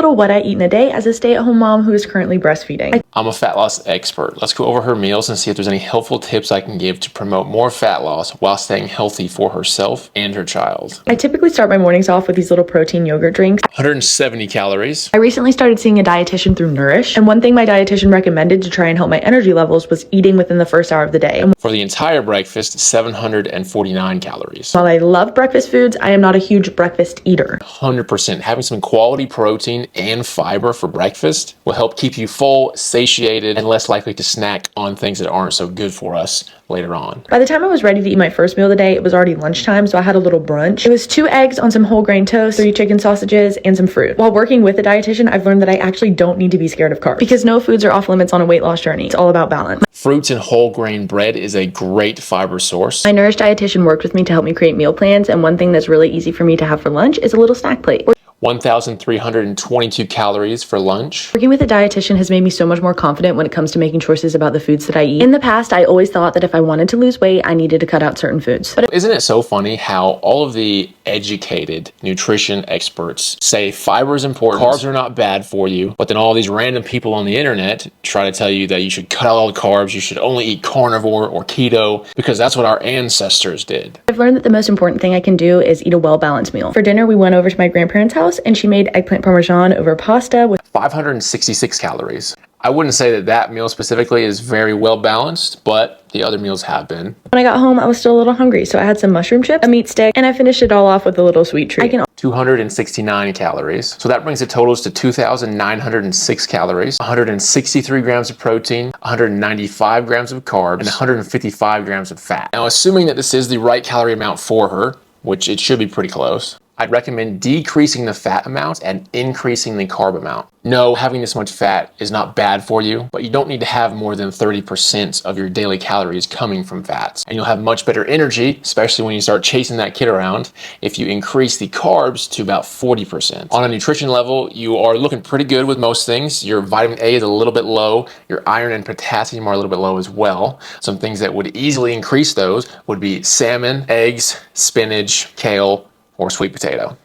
little what I eat in a day as a stay-at-home mom who is currently breastfeeding. I'm a fat loss expert. Let's go over her meals and see if there's any helpful tips I can give to promote more fat loss while staying healthy for herself and her child. I typically start my mornings off with these little protein yogurt drinks. 170 calories. I recently started seeing a dietitian through Nourish, and one thing my dietitian recommended to try and help my energy levels was eating within the first hour of the day. For the entire breakfast, 749 calories. While I love breakfast foods, I am not a huge breakfast eater. 100%. Having some quality protein and fiber for breakfast will help keep you full, satiated, and less likely to snack on things that aren't so good for us later on. By the time I was ready to eat my first meal of the day, it was already lunchtime, so I had a little brunch. It was 2 eggs on some whole grain toast, 3 chicken sausages, and some fruit. While working with a dietitian, I've learned that I actually don't need to be scared of carbs because no foods are off limits on a weight loss journey. It's all about balance. Fruits and whole grain bread is a great fiber source. My Nourish dietitian worked with me to help me create meal plans, and one thing that's really easy for me to have for lunch is a little snack plate. 1,322 calories for lunch. Working with a dietitian has made me so much more confident when it comes to making choices about the foods that I eat. In the past, I always thought that if I wanted to lose weight, I needed to cut out certain foods. But isn't it so funny how all of the educated nutrition experts say fiber is important, carbs are not bad for you, but then all these random people on the internet try to tell you that you should cut out all the carbs, you should only eat carnivore or keto, because that's what our ancestors did. I've learned that the most important thing I can do is eat a well-balanced meal. For dinner, we went over to my grandparents' house and she made eggplant parmesan over pasta with 566 calories. I wouldn't say that that meal specifically is very well balanced, but the other meals have been. When I got home, I was still a little hungry, so I had some mushroom chips, a meat stick, and I finished it all off with a little sweet treat. 269 calories. So that brings the totals to 2,906 calories, 163 grams of protein, 195 grams of carbs, and 155 grams of fat. Now, assuming that this is the right calorie amount for her, which it should be pretty close, I'd recommend decreasing the fat amount and increasing the carb amount. No, having this much fat is not bad for you, but you don't need to have more than 30% of your daily calories coming from fats. And you'll have much better energy, especially when you start chasing that kid around, if you increase the carbs to about 40%. On a nutrition level, you are looking pretty good with most things. Your vitamin A is a little bit low. Your iron and potassium are a little bit low as well. Some things that would easily increase those would be salmon, eggs, spinach, kale, or sweet potato.